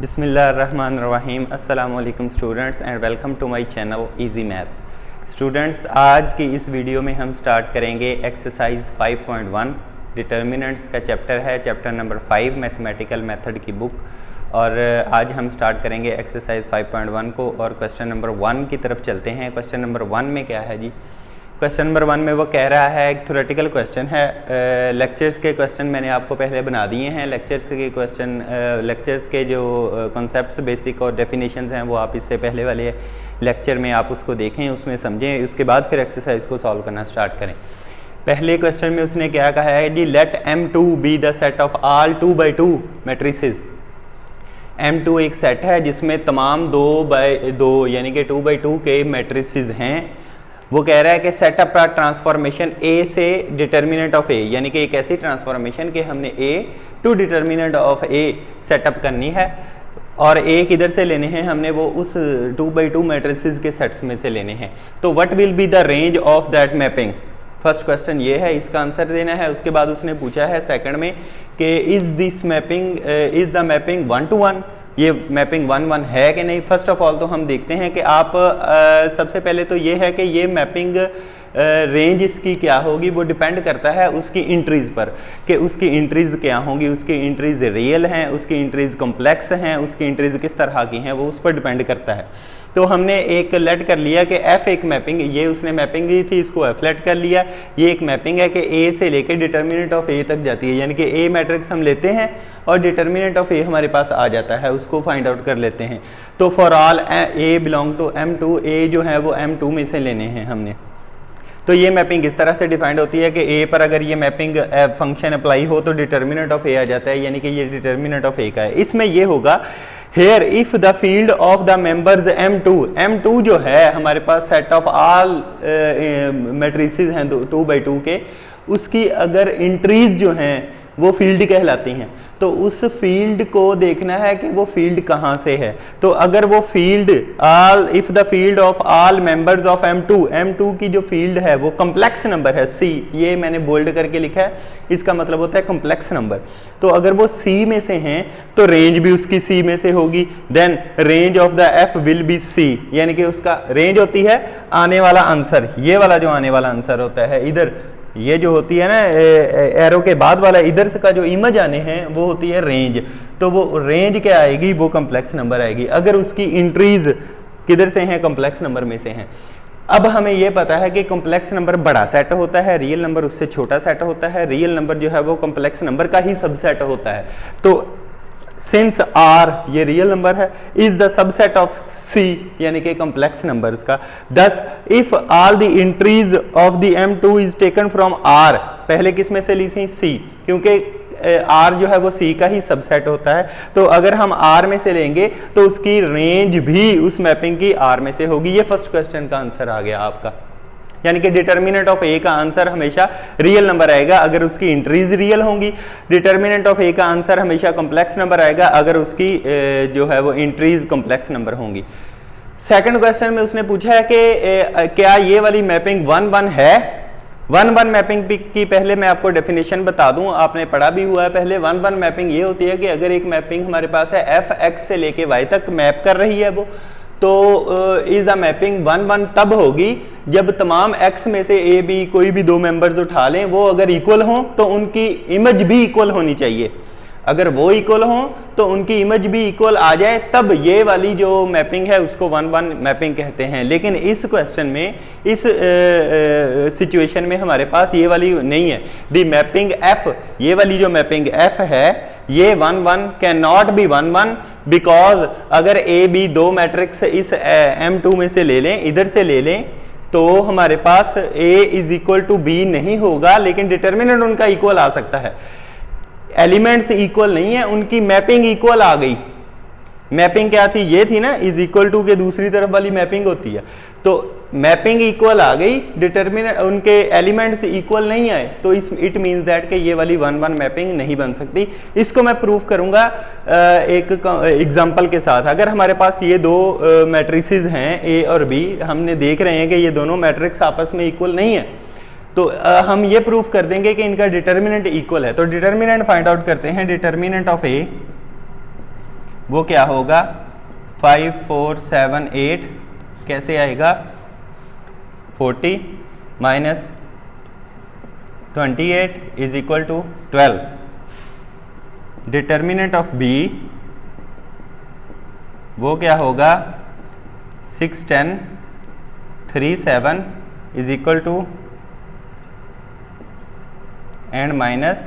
बिस्मिल्लाहिर्रहमानिर्रहीम। अस्सलाम वालेकुम students and welcome to my channel easy math. Students, आज की इस वीडियो में हम स्टार्ट करेंगे एक्सरसाइज 5.1 डिटर्मिनेंट्स का चैप्टर है, चैप्टर नंबर 5 मैथमेटिकल मेथड की बुक। और आज हम स्टार्ट करेंगे एक्सरसाइज 5.1 को और क्वेश्चन नंबर 1 की तरफ चलते हैं। क्वेश्चन नंबर 1 में क्या है जी? क्वेश्चन नंबर 1 में वो कह रहा है, एक थ्योरेटिकल क्वेश्चन है। लेक्चर्स के क्वेश्चन मैंने आपको पहले बना दिए हैं। लेक्चर्स के जो कॉन्सेप्ट्स बेसिक और डेफिनेशंस हैं वो आप इससे पहले वाले लेक्चर में आप उसको देखें, उसमें समझें, उसके बाद फिर एक्सरसाइज को सॉल्व करना स्टार्ट करें। पहले क्वेश्चन में उसने क्या कहा है जी? Let M2 be the set of all 2x2 matrices. M2 एक सेट है जिसमें तमाम 2x2 यानी कि 2x2 के मैट्रिसेस हैं। वो कह रहा है कि सेटअप का ट्रांसफॉर्मेशन A से डिटर्मिनेंट ऑफ A, यानी कि एक ऐसी ट्रांसफॉर्मेशन कि हमने A to determinant of A setup करनी है और A किधर से लेने हैं हमने? वो उस 2x2 मैट्रिसेस के सेट्स में से लेने हैं। तो what will be the range of that mapping? First question ये है, इसका आंसर देना है। उसके बाद उसने पूछा है सेकंड में कि इज द मैपिंग 1-to-1, ये मैपिंग 1-1 है कि नहीं। फर्स्ट ऑफ ऑल तो हम देखते हैं कि आप सबसे पहले तो ये है कि ये मैपिंग रेंज इसकी क्या होगी, वो डिपेंड करता है उसकी इंट्रीज पर कि उसकी इंट्रीज क्या होंगी। उसकी इंट्रीज रियल हैं, उसकी इंट्रीज कॉम्प्लेक्स हैं, उसकी इंट्रीज किस तरह की हैं, वो उस पर डिपेंड करता है। तो हमने एक लेट कर लिया कि F एक मैपिंग, ये उसने मैपिंग दी थी, इसको F लेट कर लिया। ये एक मैपिंग है कि A से लेके डिटर्मिनेंट ऑफ A तक जाती है, यानी कि A मैट्रिक्स हम लेते हैं और डिटर्मिनेंट ऑफ A हमारे पास आ जाता है, उसको फाइंड आउट कर लेते हैं। तो for all A belong to M2, A जो है वो M2 में से लेने हैं हमने। तो ये मैपिंग इस तरह से डिफाइंड होती है कि A पर अगर ये मैपिंग फंक्शन अप्लाई हो तो डिटर्मिनेंट ऑफ A आ जाता है, यानी कि ये डिटर्मिनेंट ऑफ A का है। इसमें ये होगा here if the field of the members M2 जो है हमारे पास सेट ऑफ ऑल मैट्रिसेस हैं 2x2 के, उसकी अगर इंट्रीज जो हैं वो फील्ड कहलाती हैं। तो उस फील्ड को देखना है कि वो फील्ड कहाँ से है। तो अगर वो field if the field of all members of M2 की जो फील्ड है वो कॉम्प्लेक्स नंबर है C, ये मैंने बोल्ड करके लिखा है, इसका मतलब होता है कॉम्प्लेक्स नंबर। तो अगर वो C में से हैं तो रेंज भी उसकी C में से होगी। Then range of the F will be C, यानी कि उसका रेंज होती है आने वाला आंसर, ये वाला जो आने वाला आंसर होता है इधर, ये जो होती है ना एरो के बाद वाला इधर से का जो इमेज आने हैं वो होती है रेंज। तो वो रेंज क्या आएगी? वो कॉम्प्लेक्स नंबर आएगी अगर उसकी इंट्रीज किधर से हैं? कॉम्प्लेक्स नंबर में से हैं। अब हमें ये पता है कि कॉम्प्लेक्स नंबर बड़ा सेट होता है, रियल नंबर उससे छोटा सेट होता है। रियल नंबर जो है वो कॉम्प्लेक्स नंबर का ही सबसेट होता है। तो सिंस R ये रियल नंबर है, is the subset of C यानी कि कॉम्प्लेक्स नंबर्स का। दस if all the entries of the M2 is taken from R, पहले किस में से ली थी? C, क्योंकि R जो है वो C का ही सबसेट होता है। तो अगर हम R में से लेंगे तो उसकी रेंज भी उस मैपिंग की R में से होगी। ये फर्स्ट क्वेश्चन का आंसर आ गया आपका, यानी कि डिटर्मिनेंट ऑफ A का आंसर हमेशा रियल नंबर आएगा अगर उसकी इंट्रीज रियल होंगी। डिटर्मिनेंट ऑफ A का आंसर हमेशा कॉम्प्लेक्स नंबर आएगा अगर उसकी जो है वो इंट्रीज कॉम्प्लेक्स नंबर होंगी। सेकंड क्वेश्चन में उसने पूछा है कि क्या ये वाली मैपिंग 1-1 है? 1-1 मैपिंग की पहले मैं आपको डेफिनेशन बता दूं, आपने पढ़ा भी हुआ है पहले। 1-1 मैपिंग ये होती है कि अगर एक मैपिंग हमारे पास है F(x) से लेके y तक मैप कर रही है वो, तो इज अ मैपिंग 1-1 तब होगी जब तमाम x में से A B कोई भी दो मेंबर्स उठा लें, वो अगर इक्वल हों तो उनकी इमेज भी इक्वल होनी चाहिए। अगर वो इक्वल हों तो उनकी इमेज भी इक्वल आ जाए, तब ये वाली जो मैपिंग है उसको 1-1 मैपिंग कहते हैं। लेकिन इस क्वेश्चन में, इस सिचुएशन में हमारे पास ये वाली नहीं है। द मैपिंग F, ये वाली जो मैपिंग F है ये 1-1 कैन नॉट बी 1-1 बिकॉज अगर A B दो मैट्रिक्स इस M2 में से ले लें, इधर से ले लें, तो हमारे पास A is equal to B नहीं होगा, लेकिन डिटर्मिनेंट उनका इक्वल आ सकता है। एलिमेंट्स इक्वल नहीं है, उनकी मैपिंग इक्वल आ गई। मैपिंग क्या थी? ये थी ना, इज इक्वल टू के दूसरी तरफ वाली मैपिंग होती है। तो मैपिंग इक्वल आ गई, डिटर्मिनेंट उनके एलिमेंट्स इक्वल नहीं आए, तो इट मींस दैट कि ये वाली 1-1 मैपिंग नहीं बन सकती। इसको मैं प्रूफ करूंगा एक एग्जांपल के साथ। अगर हमारे पास ये दो मैट्रिसेस हैं A और B, हमने देख रहे हैं कि ये दोनों मैट्रिक्स आपस में इक्वल नहीं है, तो हम ये प्रूफ कर देंगे कि इनका डिटर्मिनेंट इक्वल है। तो डिटर्मिनेंट फाइंड आउट करते हैं। डिटर्मिनेंट ऑफ A वो क्या होगा 5 4 7 8 कैसे आएगा 40 minus 28 is equal to 12। Determinant of B वो क्या होगा 6 10 3 7 is equal to and minus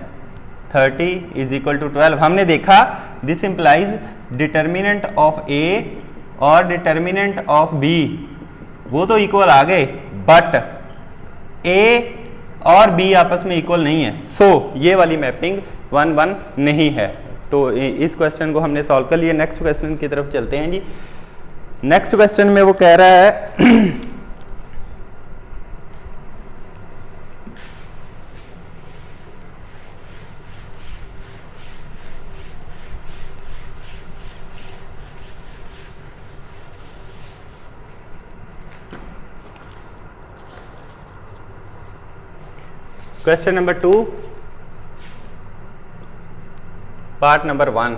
30 is equal to 12। हमने देखा this implies determinant of A और डिटर्मिनेंट ऑफ बी वो तो इक्वल आ गए, बट ए और बी आपस में इक्वल नहीं है। सो ये वाली मैपिंग 1 1 नहीं है। तो इस क्वेश्चन को हमने सॉल्व कर लिया। नेक्स्ट क्वेश्चन की तरफ चलते हैं जी। नेक्स्ट क्वेश्चन में वो कह रहा है क्वेश्चन नंबर 2 पार्ट नंबर 1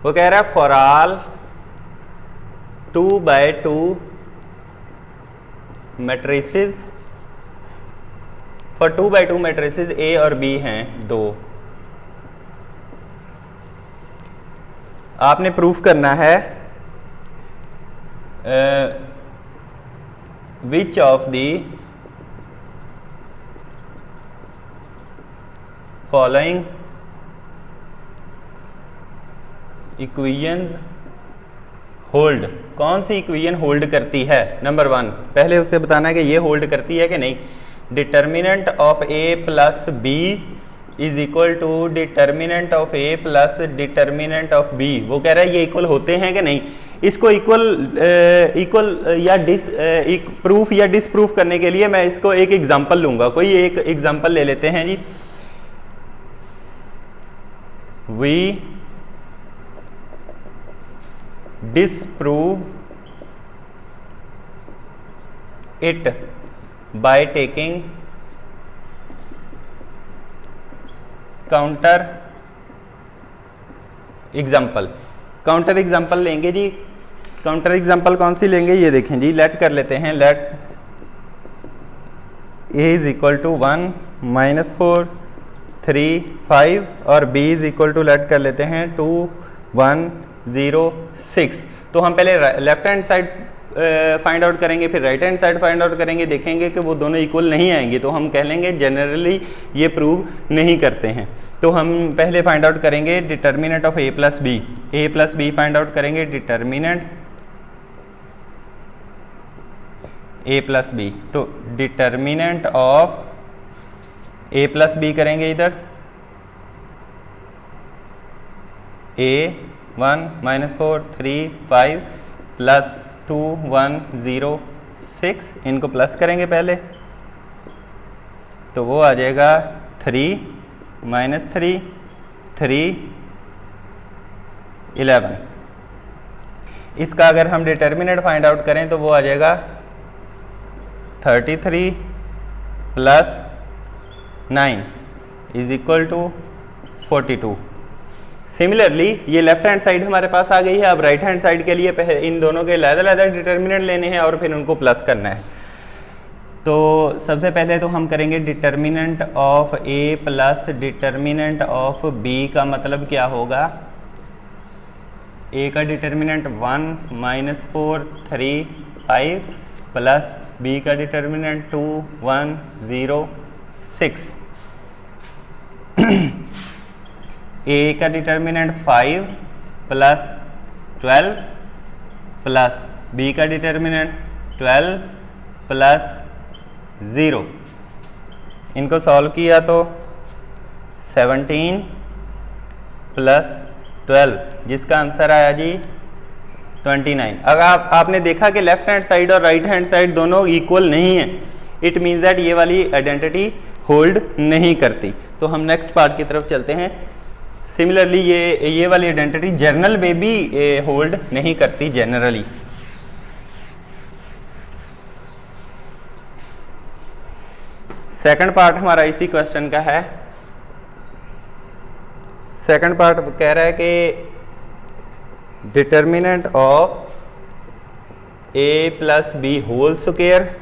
वो कह रहा है for all 2x2 matrices, for 2x2 matrices ए और बी हैं 2। आपने प्रूफ करना है which of the following equations hold, कौन सी इक्वेशन होल्ड करती है। नंबर 1 पहले उसे बताना है कि ये होल्ड करती है कि नहीं। Determinant of A plus B is equal to determinant of A plus determinant of B. वो कह रहा है ये इक्वल होते हैं कि नहीं। इसको इक्वल या प्रूफ या डिसप्रूफ करने के लिए मैं इसको एक एग्जांपल लूंगा। कोई एक एग्जांपल ले लेते हैं जी। We disprove it by taking counter example। Counter example लेंगे जी। काउंटर एग्जाम्पल कौन सी लेंगे ये देखें जी। लेट कर लेते हैं, let a is equal to 1 -4 3 5 और b is equal to let कर लेते हैं 2 1 0 6। तो हम पहले left hand side find out करेंगे, फिर right hand side find out करेंगे। देखेंगे कि वो दोनों इक्वल नहीं आएंगे तो हम कह लेंगे जनरली ये प्रूव नहीं करते हैं। तो हम पहले फाइंड आउट करेंगे determinant of a plus B. a plus B find out करेंगे, डिटर्मिनेंट a प्लस बी। तो determinant of a plus B करेंगे इधर a 1 -4 3 5 प्लस 2 1 0 6। इनको प्लस करेंगे पहले तो वो आ जाएगा 3 -3 3 11। इसका अगर हम डिटर्मिनेंट फाइंड आउट करें तो वो आ जाएगा 33 plus 9 is equal to 42। Similarly ये लेफ्ट हैंड साइड हमारे पास आ गई है। अब राइट हैंड साइड के लिए इन दोनों के अलग-अलग डिटर्मिनेंट लेने हैं और फिर उनको प्लस करना है। तो सबसे पहले तो हम करेंगे determinant of a plus determinant of b का मतलब क्या होगा। a का डिटर्मिनेंट 1 -4 3 5 प्लस b का डिटर्मिनेंट 2 1 0 6। a का डिटर्मिनेंट 5 प्लस 12 प्लस b का डिटर्मिनेंट 12 प्लस 0। इनको सॉल्व किया तो 17 प्लस 12 जिसका आंसर आया जी 29। अगर आपने देखा कि लेफ्ट हैंड साइड और राइट हैंड साइड दोनों इक्वल नहीं है, इट मीन्स दैट ये वाली आइडेंटिटी होल्ड नहीं करती। तो हम नेक्स्ट पार्ट की तरफ चलते हैं। सिमिलरली ये वाली आइडेंटिटी जनरल में भी होल्ड नहीं करती जनरली। सेकंड पार्ट हमारा इसी क्वेश्चन का है। सेकंड पार्ट कह रहा है कि determinant of A plus B whole square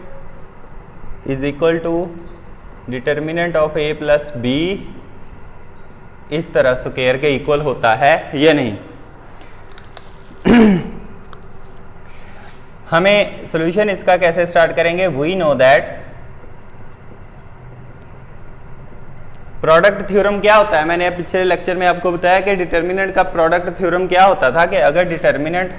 is equal to determinant of A plus B इस तरह स्क्वायर के इक्वल होता है या नहीं। हमें सॉल्यूशन इसका कैसे स्टार्ट करेंगे, we know that product theorem क्या होता है। मैंने पिछले लेक्चर में आपको बताया कि डिटर्मिनेंट का प्रोडक्ट थ्योरम क्या होता था कि अगर determinant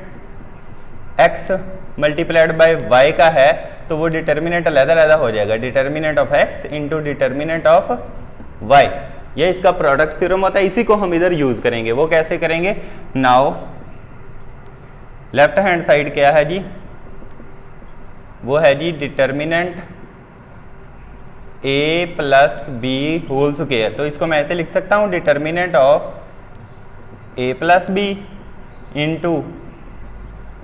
x multiplied by y का है तो वो डिटर्मिनेंट अलग-अलग हो जाएगा, determinant of x into determinant of y। ये इसका प्रोडक्ट थ्योरम होता है, इसी को हम इधर यूज करेंगे। वो कैसे करेंगे, नाउ लेफ्ट हैंड साइड क्या है जी, वो है जी determinant a plus B whole square. तो इसको मैं ऐसे लिख सकता हूँ, determinant of a plus B into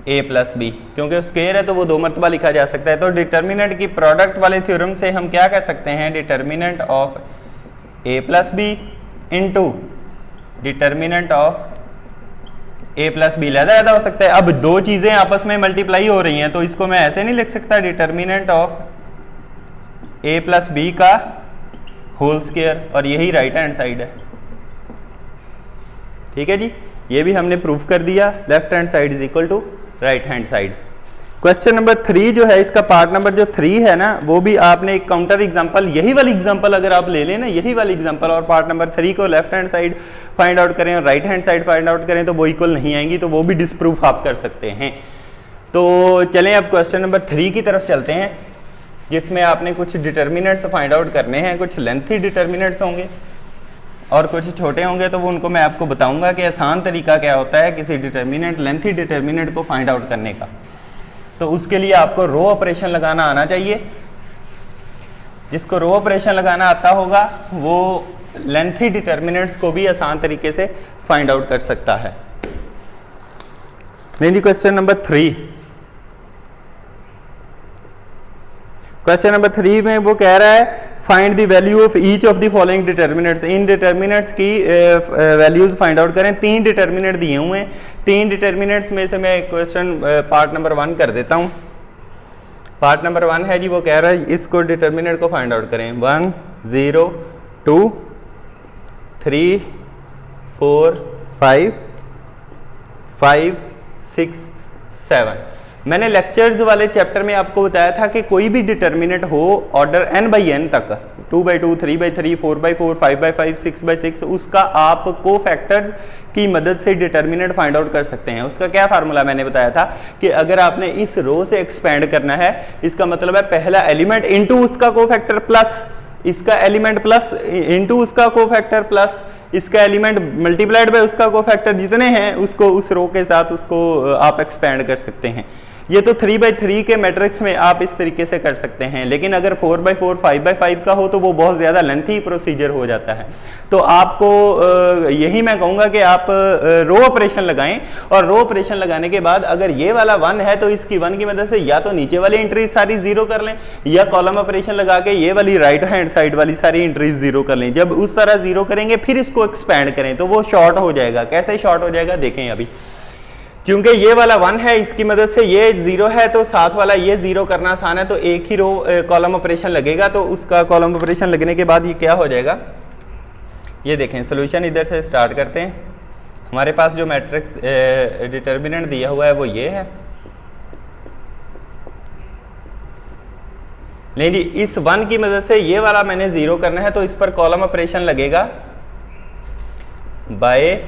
a plus B, क्योंकि स्क्वायर है तो वो दो मरतबा लिखा जा सकता है। तो डिटर्मिनेंट की प्रोडक्ट वाले थ्योरम से हम क्या कह सकते हैं, determinant of a plus B into determinant of a plus B अलग हो सकता है। अब दो चीजें आपस में मल्टीप्लाई हो रही हैं तो इसको मैं ऐसे नहीं लिख सकता, determinant of a plus B का होल स्क्वायर, और यही राइट हैंड साइड है। ठीक है जी, ये भी हमने प्रूफ कर दिया, left hand side is equal to right hand side. Question number 3 जो है, इसका पार्ट नंबर जो 3 है ना, वो भी आपने एक काउंटर एग्जांपल, यही वाली एग्जांपल अगर आप ले लें ना, यही वाली एग्जांपल, और पार्ट नंबर 3 को left hand side find out करें और right hand side find out करें तो वो इक्वल नहीं आएंगी, तो वो भी डिसप्रूफ आप कर सकते हैं। तो चलें अब क्वेश्चन नंबर 3 की तरफ चलते हैं, जिसमें आपने कुछ डिटर्मिनेंट्स फाइंड आउट करने हैं। कुछ लेंथी डिटर्मिनेंट्स होंगे और कुछ छोटे होंगे, तो वो उनको मैं आपको बताऊंगा कि आसान तरीका क्या होता है किसी डिटर्मिनेंट, लेंथी डिटर्मिनेंट को फाइंड आउट करने का। तो उसके लिए आपको रो ऑपरेशन लगाना आना चाहिए। जिसको रो ऑपरेशन लगाना आता होगा वो लेंथी डिटर्मिनेंट्स को भी आसान तरीके से फाइंड आउट कर सकता है। नहीं जी, क्वेश्चन नंबर 3, क्वेश्चन नंबर 3 में वो कह रहा है find the value of each of the following determinants. In determinants की वैल्यूज फाइंड आउट करें। 3 डिटर्मिनेंट दिए हुए हैं, 3 डिटर्मिनेंट्स में से मैं क्वेश्चन पार्ट नंबर 1 कर देता हूं। पार्ट नंबर 1 है जी, वो कह रहा है इसको डिटर्मिनेंट को फाइंड आउट करें। 1 0 2 3 4 5 5 6 7। मैंने लेक्चर्स वाले चैप्टर में आपको बताया था कि कोई भी डिटर्मिनेंट हो ऑर्डर n/n तक, 2/2 3/3 4/4 5/5 6/6, उसका आप कोफैक्टर्स की मदद से डिटर्मिनेंट फाइंड आउट कर सकते हैं। उसका क्या फार्मूला मैंने बताया था कि अगर आपने इस रो से एक्सपेंड करना है, इसका मतलब है पहला एलिमेंट इनटू उसका कोफैक्टर प्लस इसका एलिमेंट प्लस इनटू उसका कोफैक्टर प्लस इसका एलिमेंट मल्टीप्लाइड बाय उसका कोफैक्टर, जितने हैं उसको उस रो के साथ उसको आप एक्सपेंड कर सकते हैं। ये तो 3/3 के मैट्रिक्स में आप इस तरीके से कर सकते हैं, लेकिन अगर 4/4 5/5 का हो तो वो बहुत ज़्यादा लेंथी प्रोसीजर हो जाता है। तो आपको यही मैं कहूँगा कि आप रो ऑपरेशन लगाएं, और रो ऑपरेशन लगाने के बाद अगर ये वाला 1 है तो इसकी 1 की मदद से या तो नीचे वाली एंट्री सारी जीरो कर लें, या कॉलम ऑपरेशन लगा के ये वाली राइट हैंड साइड वाली सारी एंट्रीज जीरो कर लें। जब उस तरह जीरो करेंगे फिर इसको एक्सपैंड करें तो वो शॉर्ट हो जाएगा। कैसे शॉर्ट हो जाएगा देखें अभी, क्योंकि ये वाला 1 है, इसकी मदद से ये 0 है, तो साथ वाला ये 0 करना आसान है, तो एक ही रो कॉलम ऑपरेशन लगेगा। तो उसका कॉलम ऑपरेशन लगने के बाद ये क्या हो जाएगा, ये देखें। सॉल्यूशन इधर से स्टार्ट करते हैं। हमारे पास जो मैट्रिक्स डिटर्मिनेंट दिया हुआ है वो ये है। नहीं जी, इस 1 की मदद से ये वाला मैंने 0 करना है, तो इस पर कॉलम ऑपरेशन लगेगा बाय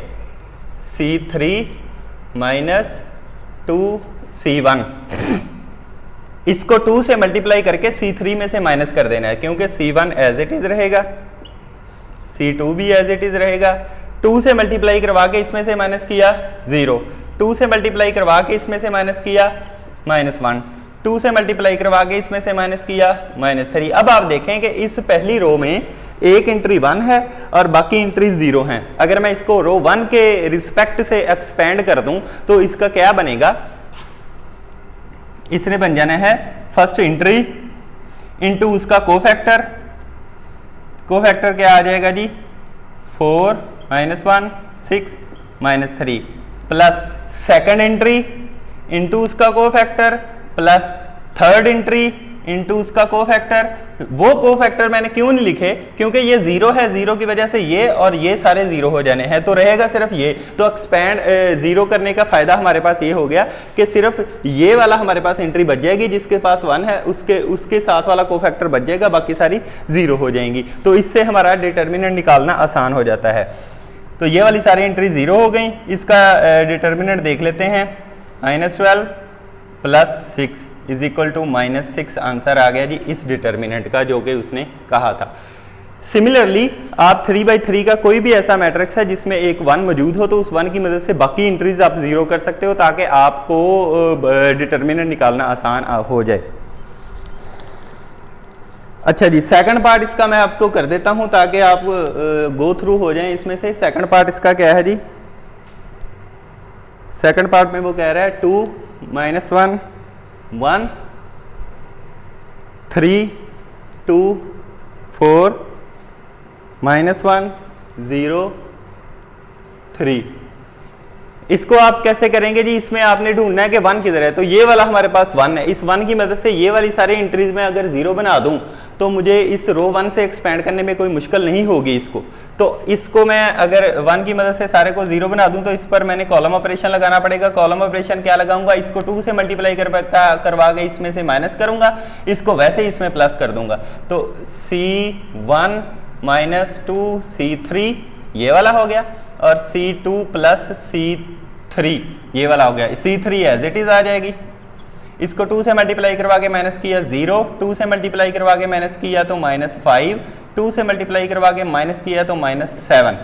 C3 माइनस 2C1। इसको 2 से मल्टीप्लाई करके C3 में से माइनस कर देना है, क्योंकि C1 एज इट इज रहेगा, C2 भी एज इट इज रहेगा। 2 से मल्टीप्लाई करवा के इसमें से माइनस किया 0, 2 से मल्टीप्लाई करवा के इसमें से माइनस किया -1, 2 से मल्टीप्लाई करवा के इसमें से माइनस किया -3। अब आप देखें कि इस पहली रो में एक एंट्री 1 है और बाकी एंट्री 0 हैं। अगर मैं इसको रो 1 के रिस्पेक्ट से एक्सपेंड कर दूं तो इसका क्या बनेगा, इसने बन जाना है फर्स्ट एंट्री इनटू उसका कोफैक्टर। कोफैक्टर क्या आ जाएगा जी, 4 -1 6 minus 3 plus second entry into उसका cofactor plus third entry into उसका कोफैक्टर। वो कोफैक्टर मैंने क्यों नहीं लिखे, क्योंकि ये जीरो है, जीरो की वजह से ये और ये सारे जीरो हो जाने हैं, तो रहेगा सिर्फ ये। तो एक्सपैंड जीरो करने का फायदा हमारे पास ये हो गया कि सिर्फ ये वाला हमारे पास एंट्री बच जाएगी, जिसके पास 1 है उसके साथ वाला कोफैक्टर बच जाएगा, बाकी सारी जीरो हो जाएंगी। तो इससे हमारा डिटर्मिनेंट निकालना आसान हो जाता है। तो ये वाली सारी एंट्री जीरो हो गई। इसका डिटर्मिनेंट देख लेते हैं, -12 plus 6 is equal to -6 answer आ गया जी इस डिटर्मिनेंट का, जो कि उसने कहा था। सिमिलरली आप 3/3 का कोई भी ऐसा मैट्रिक्स है जिसमें एक 1 मौजूद हो, तो उस 1 की मदद से बाकी एंट्रीज आप जीरो कर सकते हो, ताकि आपको डिटर्मिनेंट निकालना आसान हो जाए। अच्छा जी, सेकंड पार्ट इसका मैं आपको कर देता हूं ताकि आप गो थ्रू हो जाएं इसमें से। सेकंड पार्ट इसका क्या है जी, सेकंड पार्ट में वो कह रहा है 2 -1 1 3 2 4 -1 0 3। इसको आप कैसे करेंगे जी, इसमें आपने ढूंढना है कि 1 किधर है। तो ये वाला हमारे पास 1 है, इस 1 की मदद से ये वाली सारी एंट्रीज में अगर 0 बना दूं तो मुझे इस रो 1 से एक्सपेंड करने में कोई मुश्किल नहीं होगी इसको। तो इसको मैं अगर 1 की मदद से सारे को 0 बना दूं तो इस पर मैंने कॉलम ऑपरेशन लगाना पड़ेगा। कॉलम ऑपरेशन क्या लगाऊंगा, इसको 2 से मल्टीप्लाई करवा के इसमें से माइनस करूंगा, इसको वैसे ही इसमें प्लस कर दूंगा। तो C1 -2 C3 ये वाला हो गया, और C2 प्लस C3 ये वाला हो गया। C3 एज इट इज आ जाएगी। इसको 2 से मल्टीप्लाई करवा के माइनस किया 0, 2 से मल्टीप्लाई करवा के माइनस किया तो -5, 2 से मल्टीप्लाई करवा के माइनस किया तो -7।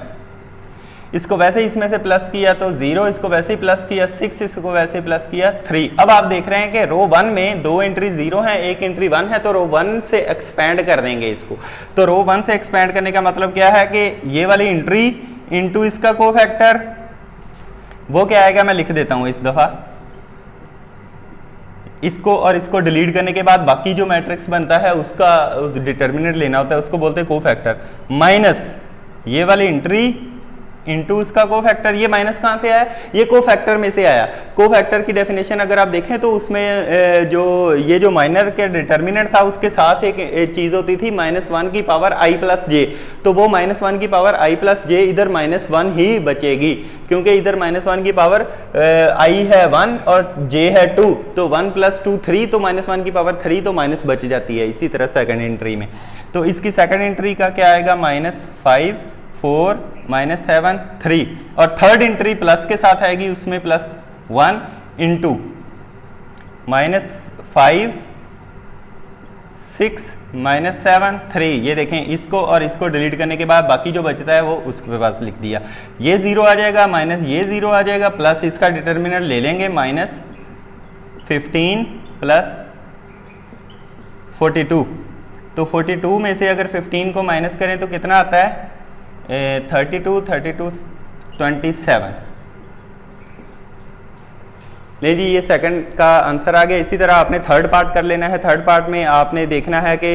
इसको वैसे ही इसमें से प्लस किया तो 0, इसको वैसे ही प्लस किया 6, इसको वैसे ही प्लस किया 3। अब आप देख रहे हैं कि रो 1 में 2 एंट्री 0 है, 1 एंट्री 1 है, तो रो 1 से एक्सपैंड कर देंगे इसको। तो रो 1 से एक्सपैंड करने का मतलब क्या है कि ये वाली एंट्री इंटू इसका कोफैक्टर, वो क्या आएगा मैं लिख देता हूं इस दफा। इसको और इसको डिलीट करने के बाद बाकी जो मैट्रिक्स बनता है उसका डिटर्मिनेंट लेना होता है, उसको बोलते हैं कोफैक्टर। माइनस ये वाली एंट्री इंटू इसका कोफैक्टर। ये माइनस कहाँ से आया, ये कोफैक्टर में से आया। कोफैक्टर की डेफिनेशन अगर आप देखें तो उसमें जो माइनर के डिटर्मिनेंट था उसके साथ एक चीज होती थी -1 की पावर i प्लस जे। तो वो -1 की पावर i प्लस जे इधर -1 ही बचेगी, क्योंकि इधर -1 की पावर i है 1 और j है 2, तो 1 + 2 3, तो -1 की पावर 3, तो माइनस बच जाती है। इसी तरह सेकंड एंट्री में, तो इसकी सेकंड एंट्री का क्या आएगा, -5 4 -7 3, और थर्ड एंट्री प्लस के साथ आएगी, उसमें +1 इंटू -5 6 -7 3। ये देखें, इसको और इसको डिलीट करने के बाद बाकी जो बचता है वो उसके पास लिख दिया। ये 0 आ जाएगा, माइनस ये 0 आ जाएगा, प्लस इसका डिटर्मिनेंट ले लेंगे -15 + 42। तो 42 में से अगर 15 को माइनस करें तो कितना आता है, 32 27। ले जी, ये सेकंड का आंसर आ गया। इसी तरह आपने थर्ड पार्ट कर लेना है। थर्ड पार्ट में आपने देखना है कि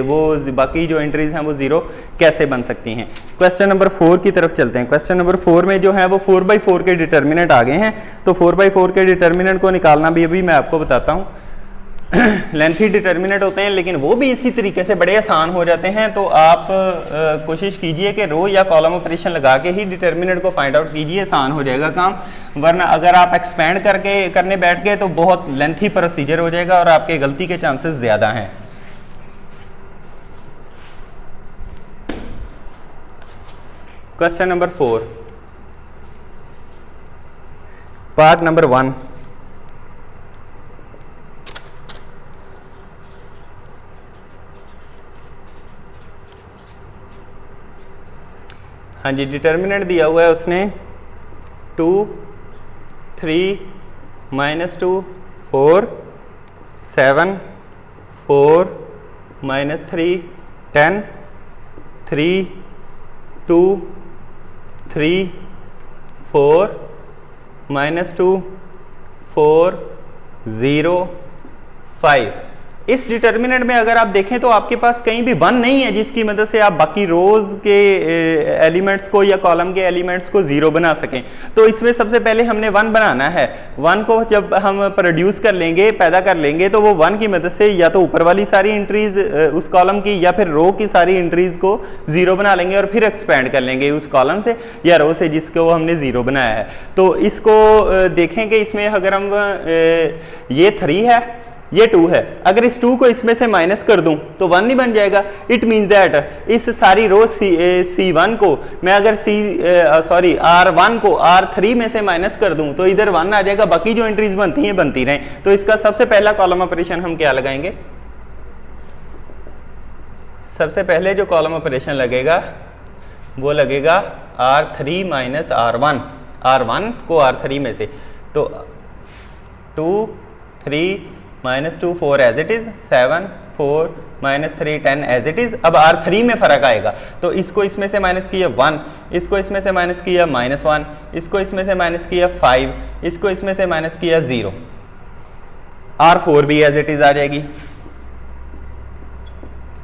वो बाकी जो एंट्रीज हैं वो 0 कैसे बन सकती हैं। क्वेश्चन नंबर 4 की तरफ चलते हैं। क्वेश्चन नंबर 4 में जो है वो 4/4 के डिटर्मिनेंट आ गए हैं। तो 4/4 के डिटर्मिनेंट को निकालना भी अभी मैं आपको बताता हूँ। लेंथी डिटर्मिनेंट होते हैं, लेकिन वो भी इसी तरीके से बड़े आसान हो जाते हैं। तो आप कोशिश कीजिए कि रो या कॉलम ऑपरेशन लगा के ही डिटर्मिनेंट को फाइंड आउट कीजिए, आसान हो जाएगा काम। वरना अगर आप एक्सपेंड करने बैठ गए तो बहुत लेंथी प्रोसीजर हो जाएगा और आपके गलती के चांसेस ज़्यादा हैं। Question number 4, part number 1। हाँ जी, डिटर्मिनेंट दिया हुआ है उसने 2 3 -2 4 7 4 -3 10 3 2 3 4 -2 4 0 5। इस डिटर्मिनेंट में अगर आप देखें तो आपके पास कहीं भी 1 नहीं है जिसकी मदद से आप बाकी रोज के एलिमेंट्स को या कॉलम के एलिमेंट्स को 0 बना सकें। तो इसमें सबसे पहले हमने 1 बनाना है। 1 को जब हम प्रोड्यूस कर लेंगे, पैदा कर लेंगे, तो वो 1 की मदद से या तो ऊपर वाली सारी एंट्रीज उस कॉलम की या फिर रो की सारी एंट्रीज को 0 बना लेंगे और फिर एक्सपेंड कर लेंगे उस कॉलम से या रो से जिसको हमने 0 बनाया है। तो इसको देखेंगे, इसमें अगर हम ये 3 है, ये 2 है, अगर इस 2 को इसमें से माइनस कर दूं तो 1 नहीं बन जाएगा। इट मीन्स दैट इस सारी रो C1 को मैं अगर R1 को R3 में से माइनस कर दूं तो इधर 1 आ जाएगा, बाकी जो एंट्रीज बनती हैं बनती रहें। तो इसका सबसे पहला कॉलम ऑपरेशन हम क्या लगाएंगे? सबसे पहले जो कॉलम ऑपरेशन लगेगा वो लगेगा R3 माइनस R1, R1 को R3 में से, तो 2 3 minus 2 4 as it is, 7 4 minus 3 10 as it is. अब R3 में फर्क आएगा, तो इसको इसमें से माइनस किया 1, इसको इसमें से माइनस किया -1, इसको इसमें से माइनस किया 5, इसको इसमें से माइनस किया 0। R4 भी एज इट इज आ जाएगी।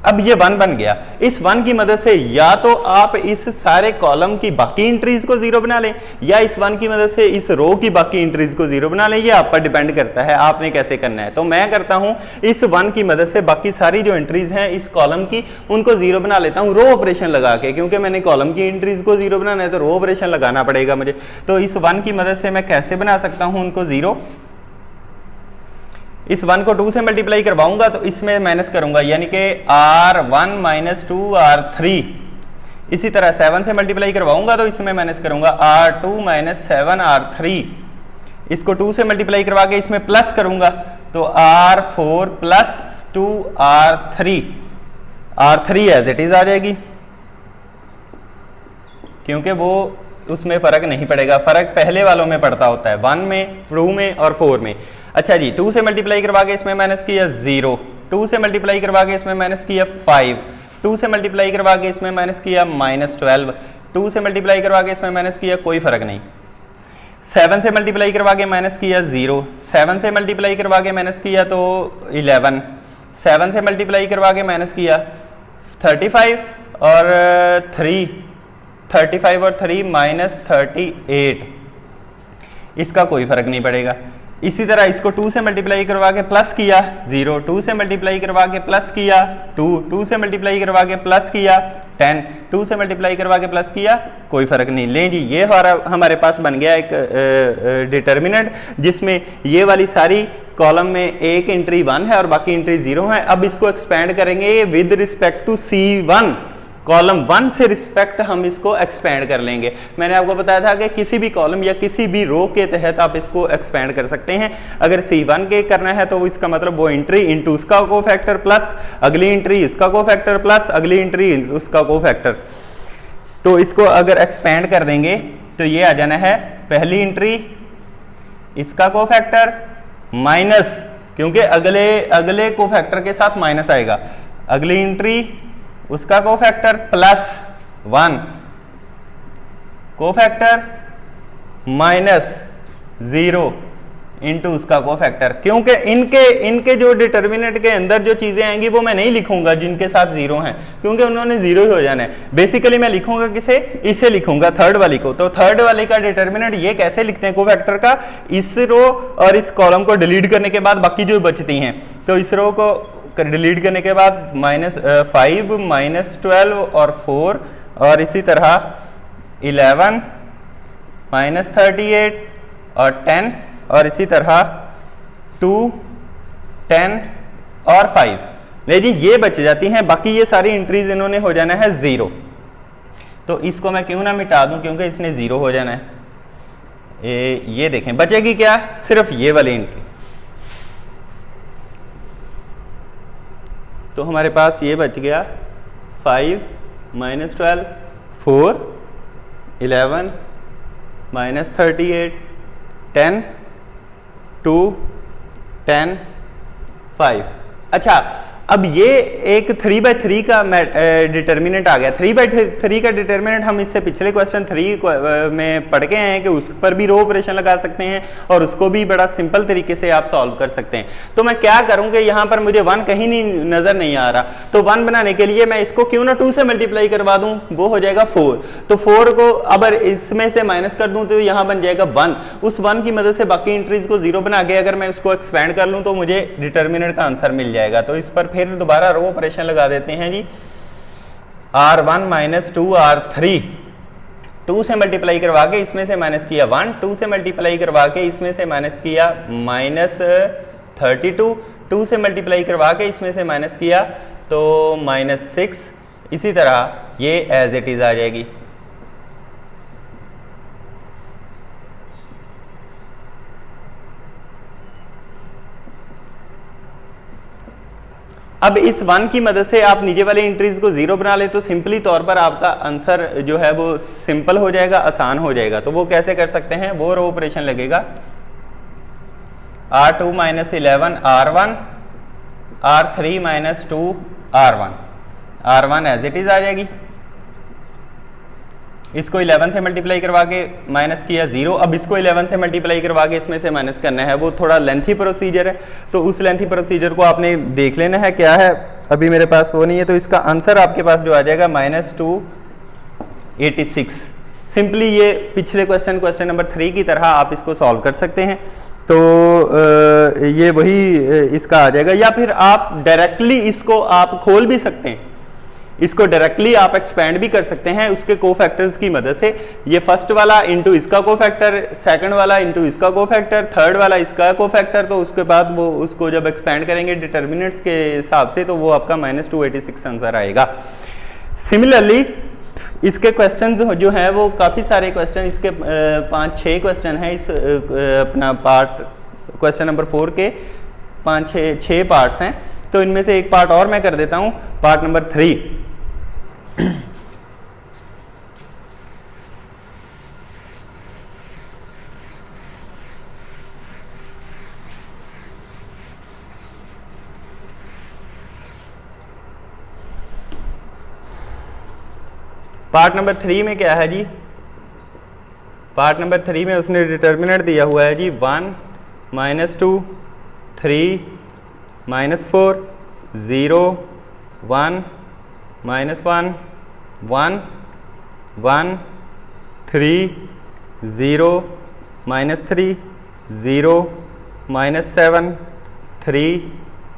अब ये 1 बन गया। इस 1 की मदद से या तो आप इस सारे कॉलम की बाकी एंट्रीज को 0 बना लें या इस 1 की मदद से इस रो की बाकी एंट्रीज को 0 बना लें। ये आप पर डिपेंड करता है आपने कैसे करना है। तो मैं करता हूं इस 1 की मदद से बाकी सारी जो एंट्रीज हैं इस कॉलम की उनको 0 बना लेता हूं रो ऑपरेशन लगा के, क्योंकि मैंने कॉलम की एंट्रीज को 0 बनाना है तो रो ऑपरेशन लगाना पड़ेगा मुझे। तो इस 1 की मदद से मैं कैसे बना सकता हूं उनको 0? इस 1 को 2 से मल्टीप्लाई करवाऊंगा तो इसमें माइनस करूंगा, यानी कि R1 माइनस 2 R3। इसी तरह 7 से मल्टीप्लाई करवाऊंगा तो इसमें माइनस करूंगा R2 माइनस 7 R3। इसको 2 से मल्टीप्लाई करवा के इसमें प्लस करूंगा तो R4 plus 2 R3। R3 as it is आ जाएगी, क्योंकि वो उसमें फर्क नहीं पड़ेगा, फर्क पहले वालों में पड़ता होता है, 1 में, 2 में और 4 में। अच्छा जी, 2 से मल्टीप्लाई करवा के इसमें माइनस किया 0, 2 से मल्टीप्लाई करवा के इसमें माइनस किया 5, 2 से मल्टीप्लाई करवा के इसमें माइनस किया -12, 2 से मल्टीप्लाई करवा के इसमें माइनस किया कोई फर्क नहीं। 7 से मल्टीप्लाई करवा के माइनस किया 0, 7 से मल्टीप्लाई करवा के माइनस किया तो 11, 7 से मल्टीप्लाई करवा के माइनस किया 35 और 3, 35 और 3 -38, इसका कोई फर्क नहीं पड़ेगा। इसी तरह इसको 2 से मल्टीप्लाई करवा के प्लस किया 0, 2 से मल्टीप्लाई करवा के प्लस किया 2, 2 से मल्टीप्लाई करवा के प्लस किया 10, 2 से मल्टीप्लाई करवा के प्लस किया कोई फर्क नहीं। लें जी, ये हमारे पास बन गया एक डिटर्मिनेंट जिसमें ये वाली सारी कॉलम में एक एंट्री 1 है और बाकी एंट्री 0 है। अब इसको एक्सपेंड करेंगे with respect to C1, column 1 से रिस्पेक्ट हम इसको एक्सपेंड कर लेंगे। मैंने आपको बताया था कि किसी भी कॉलम या किसी भी रो के तहत आप इसको एक्सपेंड कर सकते हैं। अगर C1 के करना है तो इसका मतलब वो एंट्री इनटू उसका कोफैक्टर प्लस अगली एंट्री इसका कोफैक्टर प्लस अगली एंट्री उसका कोफैक्टर। तो इसको अगर एक्सपेंड कर देंगे तो ये आ जाना है पहली एंट्री इसका कोफैक्टर माइनस, क्योंकि अगले कोफैक्टर के साथ माइनस आएगा, अगली एंट्री उसका cofactor plus 1 cofactor minus 0 into उसका कोफैक्टर। क्योंकि इनके जो डिटर्मिनेंट के अंदर जो चीजें आएंगी वो मैं नहीं लिखूंगा जिनके साथ 0 हैं, क्योंकि उन्होंने 0 ही हो जाना है। बेसिकली मैं लिखूंगा किसे? इसे लिखूंगा, थर्ड वाली को। तो थर्ड वाली का डिटर्मिनेंट ये कैसे लिखते हैं कोफैक्टर का? इस रो और इस कॉलम को डिलीट करने के बाद बाकी जो बचती हैं, तो इस रो को डिलीट करने के बाद -5 -12 और 4 और इसी तरह 11 -38 और 10 और इसी तरह 2 10 और 5। लेकिन ये बच जाती हैं, बाकी ये सारी एंट्रीज इन्होंने हो जाना है 0। तो इसको मैं क्यों ना मिटा दूं, क्योंकि इसने 0 हो जाना है। ये देखें बचेगी क्या? सिर्फ ये वाली एंट्री। तो हमारे पास ये बच गया 5 -12 4 11 -38 10 2 10 5। अच्छा, अब ये एक 3/3 का डिटर्मिनेंट आ गया। 3/3 का डिटर्मिनेंट हम इससे पिछले क्वेश्चन 3 में पढ़ के आए हैं कि उस पर भी रो ऑपरेशन लगा सकते हैं और उसको भी बड़ा सिंपल तरीके से आप सॉल्व कर सकते हैं। तो मैं क्या करूं कि यहाँ पर मुझे 1 कहीं नहीं नजर नहीं आ रहा, तो 1 बनाने के लिए मैं इसको क्यों ना 2 से मल्टीप्लाई करवा दूं, वो हो जाएगा 4। तो 4 को अगर इसमें से माइनस कर दूं तो यहाँ बन जाएगा 1। उस 1 की मदद से बाकी एंट्रीज को 0 बना के अगर मैं उसको एक्सपेंड कर लूं तो मुझे डिटर्मिनेंट का आंसर मिल जाएगा। तो इस पर फिर दोबारा रो ऑपरेशन लगा देते हैं जी। R1 - 2 R3, 2 से मल्टीप्लाई करवा के इसमें से माइनस किया 1, 2 से मल्टीप्लाई करवा के इसमें से माइनस किया -32, 2 से मल्टीप्लाई करवा के इसमें से माइनस किया तो -6। इसी तरह ये एज इट इज आ जाएगी। अब इस 1 की मदद से आप नीचे वाली एंट्रीज को 0 बना ले तो सिंपली तौर पर आपका आंसर जो है वो सिंपल हो जाएगा, आसान हो जाएगा। तो वो कैसे कर सकते हैं, वो रो ऑपरेशन लगेगा। R2 - 11 R1, R3 - 2 R1, R1 as it is आ जाएगी। इसको 11 से मल्टीप्लाई करवा के माइनस किया 0। अब इसको 11 से मल्टीप्लाई करवा के इसमें से माइनस करना है, वो थोड़ा लेंथी प्रोसीजर है, तो उस लेंथी प्रोसीजर को आपने देख लेना है क्या है। अभी मेरे पास वो नहीं है, तो इसका आंसर आपके पास जो आ जाएगा -286। सिंपली ये पिछले क्वेश्चन नंबर 3 की तरह आप इसको सॉल्व कर सकते हैं। तो ये वही इसका आ जाएगा, या फिर आप डायरेक्टली इसको आप खोल भी सकते हैं, इसको डायरेक्टली आप एक्सपेंड भी कर सकते हैं उसके कोफैक्टर्स की मदद से। ये फर्स्ट वाला इंटू इसका कोफैक्टर, सेकंड वाला इंटू इसका कोफैक्टर, थर्ड वाला इसका कोफैक्टर, तो उसके बाद वो उसको जब एक्सपेंड करेंगे डिटर्मिनेंट्स के हिसाब से तो वो आपका -286 आंसर आएगा। सिमिलरली इसके क्वेश्चन जो है वो काफ़ी सारे क्वेश्चन, इसके 5-6 क्वेश्चन हैं इस अपना पार्ट क्वेश्चन नंबर 4 के 5-6 पार्ट्स हैं। तो इनमें से एक पार्ट और मैं कर देता हूँ, पार्ट नंबर 3। पार्ट नंबर 3 में क्या है जी, पार्ट नंबर 3 में उसने डिटर्मिनेंट दिया हुआ है जी 1 - 2 3 -4 0 1 -1 1 1 3 0 -3 0 -7 3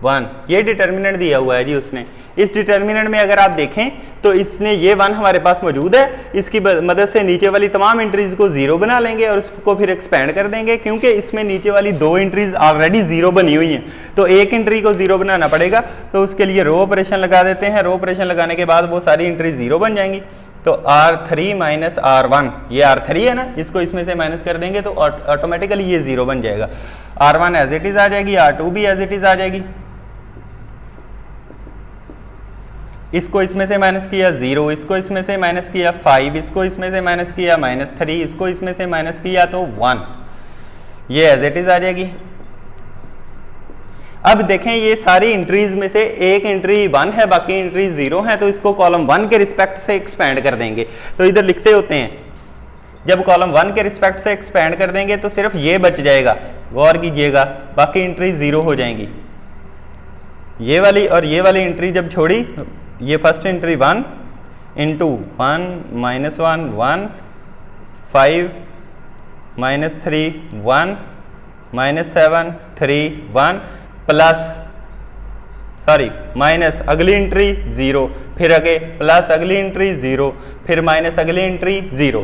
1, ये डिटर्मिनेंट दिया हुआ है जी उसने। इस डिटर्मिनेंट में अगर आप देखें तो इसने ये 1 हमारे पास मौजूद है, इसकी मदद से नीचे वाली तमाम एंट्रीज को 0 बना लेंगे और उसको फिर एक्सपेंड कर देंगे, क्योंकि इसमें नीचे वाली 2 एंट्रीज ऑलरेडी 0 बनी हुई हैं, तो एक एंट्री को 0 बनाना पड़ेगा। तो उसके लिए रो ऑपरेशन लगा देते हैं। रो ऑपरेशन लगाने के बाद वो सारी एंट्री 0 बन जाएंगी। तो R3 - R1, ये R3 है ना, इसको इसमें से माइनस कर देंगे तो ऑटोमेटिकली ये 0 बन जाएगा। R1 एज इट इज आ जाएगी, R2 भी एज इट इज आ जाएगी। इसको इसमें से माइनस किया 0, इसको इसमें से माइनस किया 5, इसको इसमें से माइनस किया -3, इसको इसमें से माइनस किया तो 1, ये एज इट इज आ जाएगी। अब देखें ये सारी एंट्रीज में से एक एंट्री 1 है, बाकी एंट्री 0 है, तो इसको कॉलम 1 के रिस्पेक्ट से एक्सपेंड कर देंगे। तो इधर लिखते होते हैं, जब कॉलम 1 के रिस्पेक्ट से एक्सपेंड कर देंगे तो सिर्फ ये बच जाएगा, गौर कीजिएगा, बाकी एंट्री 0 हो जाएंगी। ये वाली और ये वाली एंट्री जब छोड़ी, ये first entry 1 into 1 -1 1 5 -3 1 -7 3 1 plus minus अगली एंट्री 0, फिर आगे प्लस अगली एंट्री 0, फिर माइनस अगली एंट्री 0।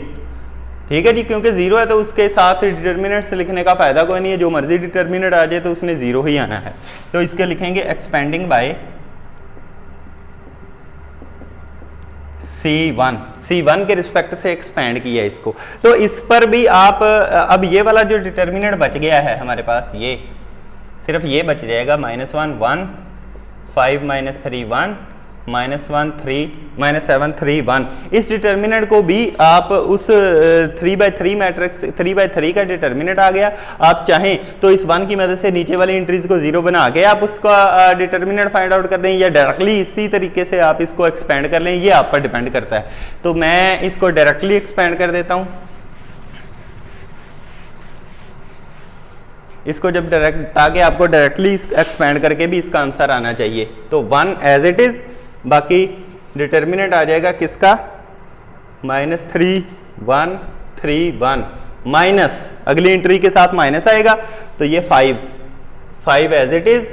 ठीक है जी, क्योंकि 0 है तो उसके साथ डिटर्मिनेंट से लिखने का फायदा कोई नहीं है, जो मर्जी डिटर्मिनेंट आ जाए तो उसने 0 ही आना है। तो इसके लिखेंगे एक्सपेंडिंग बाय C1 के रिस्पेक्ट से एक्सपेंड किया इसको। तो इस पर भी आप अब ये वाला जो डिटर्मिनेंट बच गया है हमारे पास, ये सिर्फ ये बच जाएगा -1 1 5 -3 1 -7 3 1। इस डिटर्मिनेंट को भी आप उस 3/3 मैट्रिक्स 3/3 का डिटर्मिनेंट आ गया, आप चाहें तो इस 1 की मदद से नीचे वाली एंट्रीज को 0 बना के आप उसका डिटर्मिनेंट फाइंड आउट कर दें, या डायरेक्टली इसी तरीके से आप इसको एक्सपेंड कर लें, ये आप पर डिपेंड करता है। तो मैं इसको डायरेक्टली एक्सपेंड कर देता हूँ, इसको जब डायरेक्ट, ताकि आपको डायरेक्टली एक्सपेंड करके भी इसका आंसर आना चाहिए। तो 1 एज इट इज, बाकी डिटर्मिनेंट आ जाएगा किसका, -3 1 3 1 माइनस, अगली एंट्री के साथ माइनस आएगा तो ये 5 एज इट इज।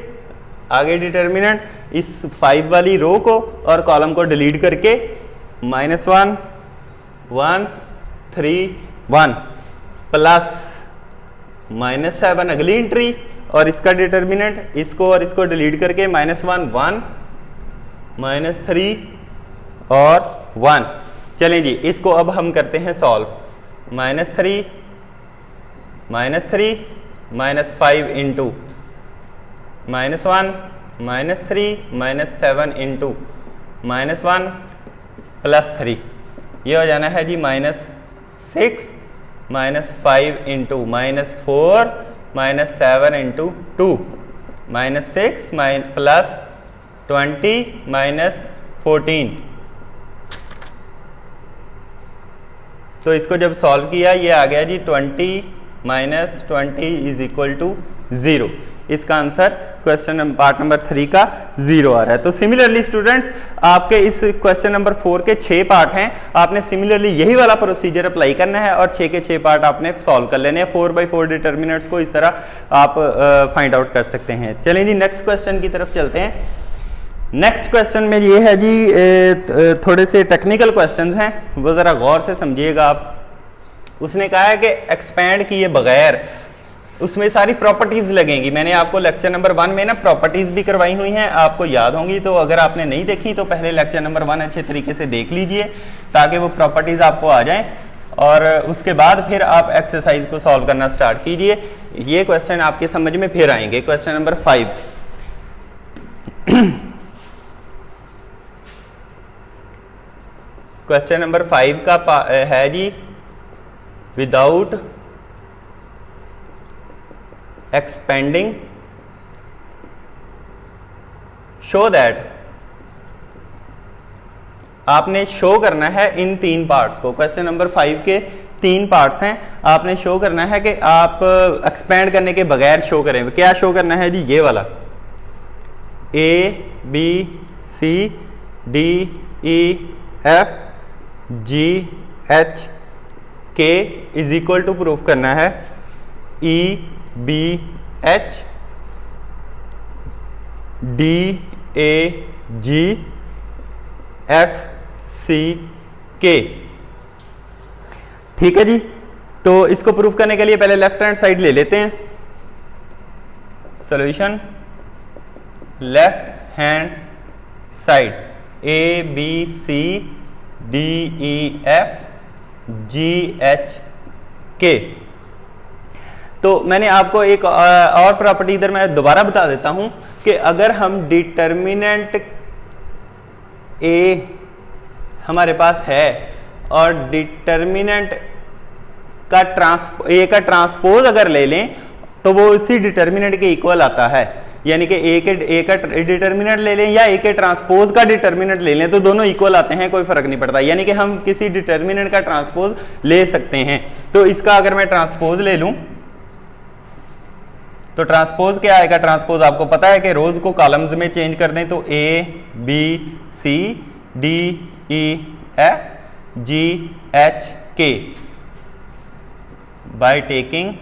आगे डिटर्मिनेंट इस 5 वाली रो को और कॉलम को डिलीट करके -1 1 3 1 प्लस -7 अगली एंट्री, और इसका डिटर्मिनेंट इसको और इसको डिलीट करके -1 1 -3 और 1। चलें जी, इसको अब हम करते हैं सॉल्व। -3 -5 इंटू -1 -3 -7 इंटू -1 +3, ये हो जाना है जी -6 -5 इंटू -4 -7 इंटू 2 -6 प्लस 20 -14। तो इसको जब सॉल्व किया ये आ गया जी 20 - 20 = 0। इसका आंसर क्वेश्चन पार्ट नंबर 3 का 0 आ रहा है। तो सिमिलरली स्टूडेंट्स, आपके इस क्वेश्चन नंबर 4 के 6 पार्ट हैं, आपने सिमिलरली यही वाला प्रोसीजर अप्लाई करना है और 6 के 6 पार्ट आपने सॉल्व कर लेने हैं। 4/4 डिटर्मिनेंट्स को इस तरह आप फाइंड आउट कर सकते हैं। चलें जी, नेक्स्ट क्वेश्चन की तरफ चलते हैं। नेक्स्ट क्वेश्चन में ये है जी, थोड़े से टेक्निकल क्वेश्चंस हैं, वो ज़रा गौर से समझिएगा आप। उसने कहा है कि एक्सपैंड किए बगैर उसमें सारी प्रॉपर्टीज लगेंगी। मैंने आपको लेक्चर नंबर 1 में ना प्रॉपर्टीज भी करवाई हुई हैं, आपको याद होंगी। तो अगर आपने नहीं देखी तो पहले लेक्चर नंबर 1 अच्छे तरीके से देख लीजिए, ताकि वो प्रॉपर्टीज आपको आ जाएं, और उसके बाद फिर आप एक्सरसाइज को सॉल्व करना स्टार्ट कीजिए। ये क्वेश्चन आपके समझ में फिर आएंगे। क्वेश्चन नंबर 5 क्वेश्चन नंबर 5 का है जी, विदाउट एक्सपेंडिंग शो दैट, आपने शो करना है इन 3 पार्ट्स को। क्वेश्चन नंबर 5 के 3 पार्ट्स हैं, आपने शो करना है कि आप एक्सपेंड करने के बगैर शो करें। क्या शो करना है जी, ये वाला ABCDEFGHK is equal to proof करना है EBHDAGFCK। ठीक है जी, तो इसको प्रूफ करने के लिए पहले लेफ्ट हैंड साइड ले लेते हैं। Solution left hand side ABCDEFGHK। तो मैंने आपको एक और प्रॉपर्टी इधर मैं दोबारा बता देता हूं कि अगर हम डिटर्मिनेंट A हमारे पास है और डिटर्मिनेंट का A का ट्रांसपोज अगर ले लें तो वो इसी डिटर्मिनेंट के इक्वल आता है। यानी कि A का डिटर्मिनेंट ले लें या A के ट्रांसपोज का डिटर्मिनेंट ले लें तो दोनों इक्वल आते हैं, कोई फर्क नहीं पड़ता। यानी कि हम किसी डिटर्मिनेंट का ट्रांसपोज ले सकते हैं। तो इसका अगर मैं ट्रांसपोज ले लूं तो ट्रांसपोज क्या आएगा, ट्रांसपोज आपको पता है कि रोज को कॉलम्स में चेंज कर दें तो ABCDEFGHK बाय टेकिंग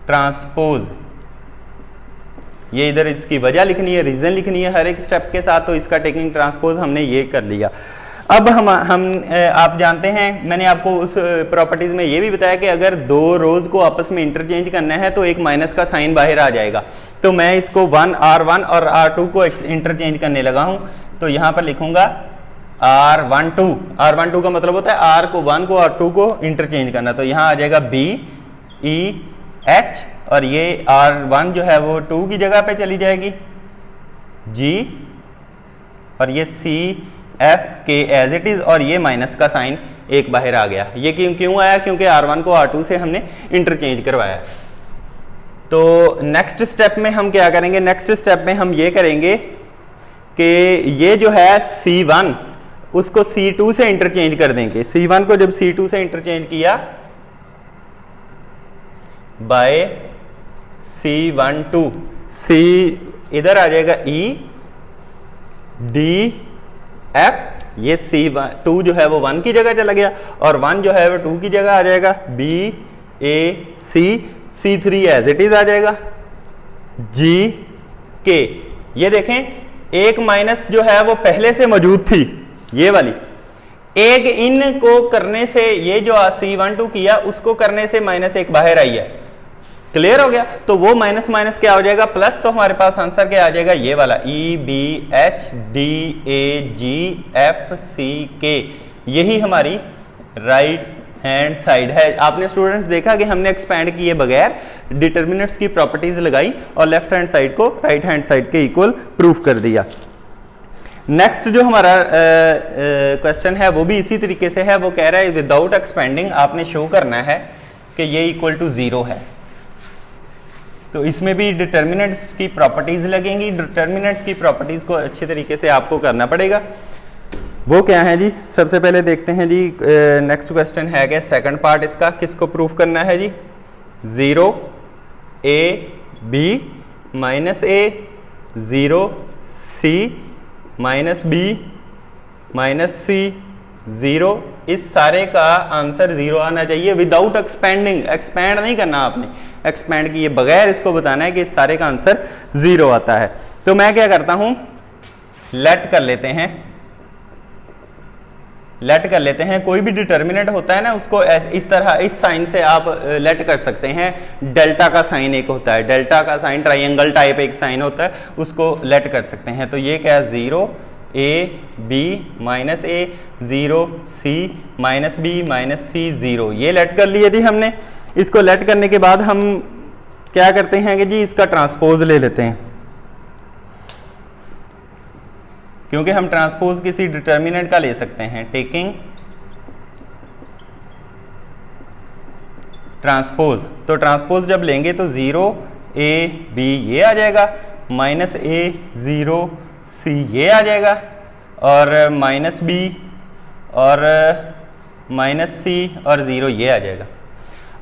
ट्रांसपोज। ये इधर इसकी वजह लिखनी है, रीजन लिखनी है हर एक स्टेप के साथ। तो इसका टेकिंग ट्रांसपोज हमने ये कर लिया। अब हम आप जानते हैं, मैंने आपको उस प्रॉपर्टीज में ये भी बताया कि अगर 2 रोज को आपस में इंटरचेंज करना है तो एक माइनस का साइन बाहर आ जाएगा। तो मैं इसको R1 और R2 को इंटरचेंज करने लगा हूं। तो यहां पर लिखूंगा R12 का मतलब होता है R को 1 को और 2 को इंटरचेंज करना। तो यहां आ जाएगा BEH और ये R1 जो है वो 2 की जगह पे चली जाएगी G और ये C F K as it is, और ये माइनस का साइन एक बाहर आ गया। ये क्यों आया? क्योंकि R1 को R2 से हमने इंटरचेंज करवाया। तो नेक्स्ट स्टेप में हम क्या करेंगे? नेक्स्ट स्टेप में हम ये करेंगे कि ये जो है C1 उसको C2 से इंटरचेंज कर देंगे। C1 को जब C2 से इंटरचेंज किया बाय C12, C इधर आ जाएगा E D F, ये C2 जो है वो 1 की जगह चला गया और 1 जो है वो 2 की जगह आ जाएगा। B A C, C3 as it is आ जाएगा। G K, ये देखें एक माइनस जो है वो पहले से मौजूद थी, ये वाली एक इन को करने से, ये जो C12 किया उसको करने से माइनस एक बाहर आई है। क्लियर हो गया? तो वो माइनस माइनस क्या हो जाएगा? प्लस। तो हमारे पास आंसर क्या आ जाएगा? ये वाला E B H D A G F C K, यही हमारी राइट हैंड साइड है। आपने स्टूडेंट्स देखा कि हमने एक्सपैंड किए बगैर डिटर्मिनेंट्स की प्रॉपर्टीज लगाई और लेफ्ट हैंड साइड को राइट हैंड साइड के इक्वल प्रूफ कर दिया। नेक्स्ट जो हमारा क्वेश्चन है वो भी इसी तरीके से है। वो कह रहा है विदाउट एक्सपेंडिंग आपने शो करना है कि ये इक्वल टू 0 है। तो इसमें भी डिटर्मिनेंट्स की प्रॉपर्टीज लगेंगी। डिटर्मिनेंट्स की प्रॉपर्टीज को अच्छे तरीके से आपको करना पड़ेगा। वो क्या है जी? सबसे पहले देखते हैं जी, नेक्स्ट क्वेश्चन है क्या सेकंड पार्ट इसका, किसको प्रूफ करना है जी? 0 A B minus A 0 C minus B minus C 0, इस सारे का आंसर 0 आना चाहिए विदाउट एक्सपेंडिंग। एक्सपेंड नहीं करना आपने, एक्सपेंड किए बगैर इसको बताना है कि इस सारे का आंसर 0 आता है। तो मैं क्या करता हूं, लेट कर लेते हैं, लेट कर लेते हैं। कोई भी डिटर्मिनेंट होता है ना उसको इस तरह इस साइन से आप लेट कर सकते हैं। डेल्टा का साइन एक होता है, डेल्टा का साइन ट्रायंगल टाइप एक साइन होता है, उसको लेट कर सकते हैं। तो ये क्या है? 0 A B minus A 0 C minus B minus C 0, ये लेट कर लिए जी हमने। इसको लेट करने के बाद हम क्या करते हैं कि जी इसका ट्रांसपोज ले लेते हैं, क्योंकि हम ट्रांसपोज किसी डिटर्मिनेंट का ले सकते हैं। टेकिंग ट्रांसपोज, तो ट्रांसपोज जब लेंगे तो 0 A B ये आ जाएगा, माइनस A 0 C ये आ जाएगा, और माइनस B और माइनस C और 0 ये आ जाएगा।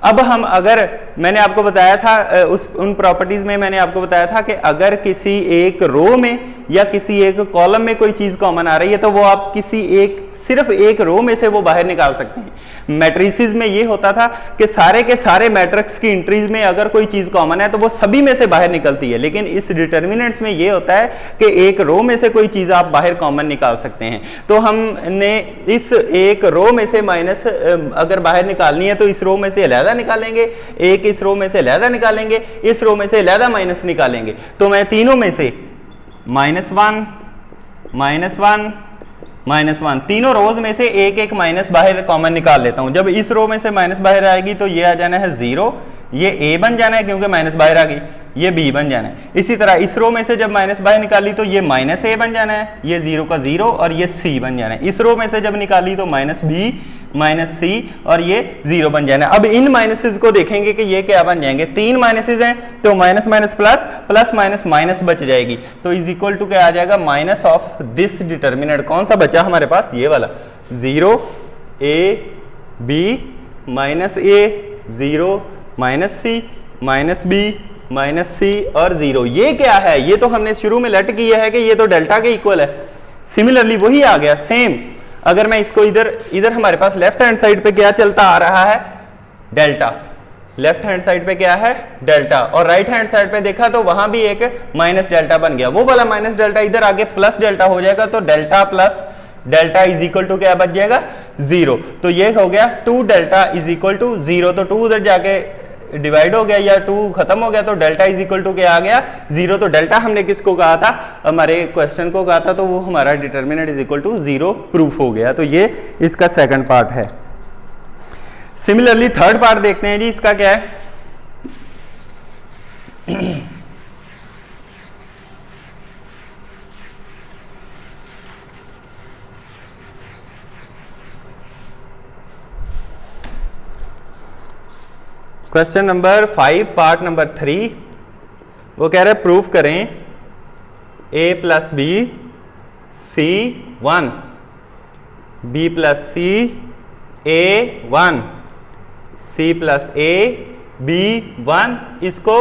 अब हम अगर मैंने आपको बताया था उन प्रॉपर्टीज में मैंने आपको बताया था कि अगर किसी एक रो में या किसी एक कॉलम में कोई चीज कॉमन आ रही है तो वो आप किसी एक सिर्फ एक रो में से वो बाहर निकाल सकते हैं। मैट्रिसेस में ये होता था कि सारे के सारे मैट्रिक्स की एंट्रीज में अगर कोई चीज कॉमन है तो वो सभी में से बाहर निकलती है, लेकिन इस डिटर्मिनेंट्स में ये होता है कि एक रो में से कोई चीज आप बाहर कॉमन निकाल सकते हैं। तो हमने इस एक रो में से माइनस अगर बाहर निकालनी है तो इस रो में से अलहदा निकालेंगे, एक इस रो में से अलहदा निकालेंगे, इस रो में से अलहदा माइनस निकालेंगे। तो मैं तीनों में से -1 -1 -1 तीनों रोज में से एक एक माइनस बाहर कॉमन निकाल लेता हूं। जब इस रो में से माइनस बाहर आएगी तो ये आ जाना है 0, ये A बन जाना है क्योंकि माइनस बाहर आ गई, ये B बन जाना है। इसी तरह इस रो में से जब माइनस बाहर निकाली तो ये माइनस A बन जाना है, ये 0 का 0 और ये C बन जाना है। इस रो में से जब निकाली तो माइनस B माइनस C और ये 0 बन जाना है। अब इन माइनसेस को देखेंगे कि ये क्या बन जाएंगे, 3 माइनसेस हैं तो minus minus plus, plus minus minus बच जाएगी। तो इज इक्वल टू क्या आ जाएगा, माइनस ऑफ दिस डिटर्मिनेंट। कौन सा बचा हमारे पास, ये वाला 0 A B minus A 0 minus C minus B minus C और 0। ये क्या है, ये तो हमने शुरू में लेट किया है कि ये तो डेल्टा के इक्वल है। सिमिलरली वही आ गया सेम। अगर मैं इसको इधर हमारे पास लेफ्ट हैंड साइड पे क्या चलता आ रहा है, डेल्टा। लेफ्ट हैंड साइड पे क्या है, डेल्टा, और राइट हैंड साइड पे देखा तो वहां भी एक माइनस डेल्टा बन गया। वो वाला माइनस डेल्टा इधर आगे प्लस डेल्टा हो जाएगा, तो delta plus delta is equal to क्या बच जाएगा, 0। तो ये हो गया 2 डेल्टा इज इक्वल टू 0। तो 2 उधर जाके डिवाइड हो गया या 2 खत्म हो गया, तो डेल्टा इज इक्वल टू क्या आ गया, 0। तो डेल्टा हमने किसको कहा था, हमारे क्वेश्चन को कहा था, तो वो हमारा determinant is equal to 0 proof हो गया। तो ये इसका सेकंड पार्ट है। सिमिलरली थर्ड पार्ट देखते हैं जी, इसका क्या है। क्वेश्चन नंबर 5 पार्ट नंबर 3 वो कह रहे हैं प्रूफ करें a plus B C 1 b plus C a 1 c plus a b 1 इसको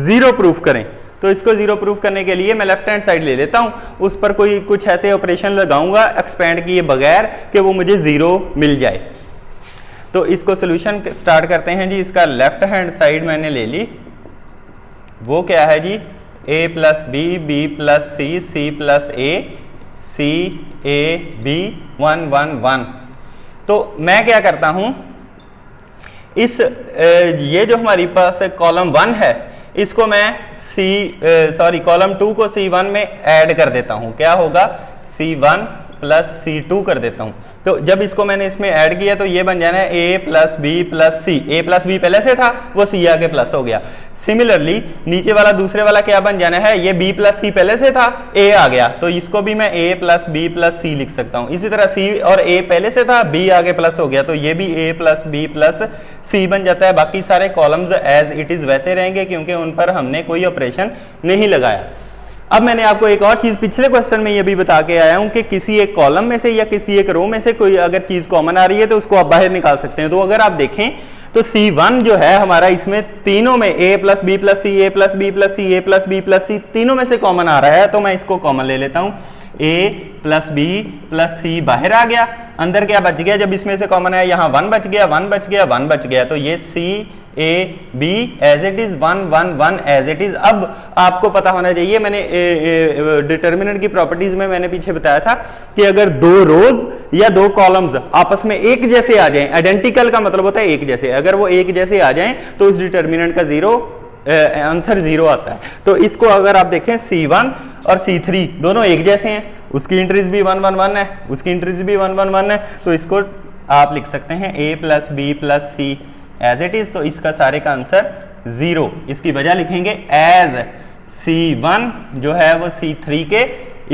0 प्रूफ करें। तो इसको 0 प्रूफ करने के लिए मैं लेफ्ट हैंड साइड ले लेता हूं, उस पर कोई कुछ ऐसे ऑपरेशन लगाऊंगा एक्सपेंड किए बगैर कि वो मुझे 0 मिल जाए। तो इसको सोल्यूशन स्टार्ट करते हैं जी। इसका लेफ्ट हैंड साइड मैंने ले ली, वो क्या है जी a plus B B plus C C plus A C A B 1 1 1। तो मैं क्या करता हूं, इस ये जो हमारी पास कॉलम 1 है इसको मैं कॉलम 2 को C1 में ऐड कर देता हूं। क्या होगा C1 प्लस C2 कर देता हूं। तो जब इसको मैंने इसमें ऐड किया तो ये बन जाना है a plus B plus C. A plus B पहले से था, वो c आगे प्लस हो गया। सिमिलरली नीचे वाला दूसरे वाला क्या बन जाना है, ये b प्लस सी पहले से था, a आ गया, तो इसको भी मैं a प्लस बी प्लस सी लिख सकता हूं। इसी तरह c और a पहले से था, b आगे प्लस हो गया, तो ये भी a प्लस बी प्लस सी बन जाता है। बाकी सारे कॉलम्स एज इट इज वैसे रहेंगे क्योंकि उन पर हमने कोई ऑपरेशन नहीं लगाया। अब मैंने आपको एक और चीज पिछले क्वेश्चन में ये भी बता के आया हूं कि किसी एक कॉलम में से या किसी एक रो में से कोई अगर चीज कॉमन आ रही है तो उसको आप बाहर निकाल सकते हैं। तो अगर आप देखें तो C1 जो है हमारा, इसमें तीनों में a plus B plus C, A plus B plus C, A plus B plus C, तीनों में से कॉमन आ रहा है। तो मैं इसको कॉमन ले लेता हूं, a प्लस बी प्लस सी बाहर आ गया, अंदर क्या बच गया, जब इसमें से कॉमन है यहाँ 1 बच गया, 1 बच गया, 1 बच गया, तो ये C A B as it is 1 1 1 as it is. अब आपको पता होना चाहिए, मैंने डिटर्मिनेंट की प्रॉपर्टीज में मैंने पीछे बताया था कि अगर दो रोज या दो कॉलम्स आपस में एक जैसे आ जाएं, आइडेंटिकल का मतलब होता है एक जैसे, अगर वो एक जैसे आ जाएं तो उस डिटर्मिनेंट का आंसर 0 आता है। तो इसको अगर आप देखें C1 और C3 दोनों एक जैसे हैं, उसकी इंट्रीज भी 1 1 1 है, उसकी इंट्रीज भी 1 1 1 है, तो इसको आप लिख सकते हैं a plus B plus C as it is. तो इसका सारे का आंसर 0। इसकी वजह लिखेंगे एज C1 जो है वो C3 के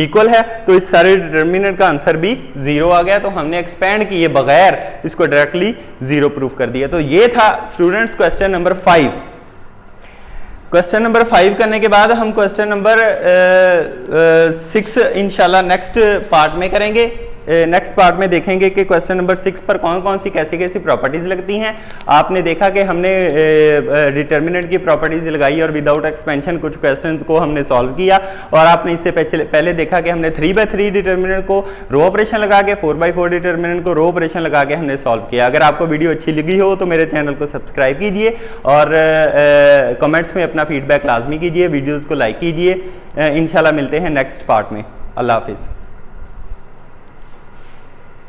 इक्वल है, तो इस सारे डिटर्मिनेंट का आंसर भी 0 आ गया। तो हमने एक्सपेंड किए बगैर इसको डायरेक्टली 0 प्रूफ कर दिया। तो ये था students question number 5। Question number 5 करने के बाद हम क्वेश्चन नंबर 6 इंशाल्लाह नेक्स्ट पार्ट में करेंगे। नेक्स्ट पार्ट में देखेंगे कि क्वेश्चन नंबर 6 पर कौन कौन सी कैसी कैसी प्रॉपर्टीज लगती हैं। आपने देखा कि हमने डिटर्मिनेंट की प्रॉपर्टीज लगाई और विदाउट एक्सपेंशन कुछ क्वेश्चंस को हमने सॉल्व किया, और आपने इससे पहले देखा कि हमने 3x3 डिटर्मिनेंट को रो ऑपरेशन लगा के, 4x4 डिटर्मिनेंट को रो ऑपरेशन लगा के हमने सॉल्व किया। अगर आपको वीडियो अच्छी लगी हो तो मेरे चैनल को सब्सक्राइब कीजिए और कमेंट्स में अपना फीडबैक लाजमी कीजिए, वीडियोज़ को लाइक कीजिए। इंशाल्लाह मिलते हैं नेक्स्ट पार्ट में। अल्लाह हाफिज़।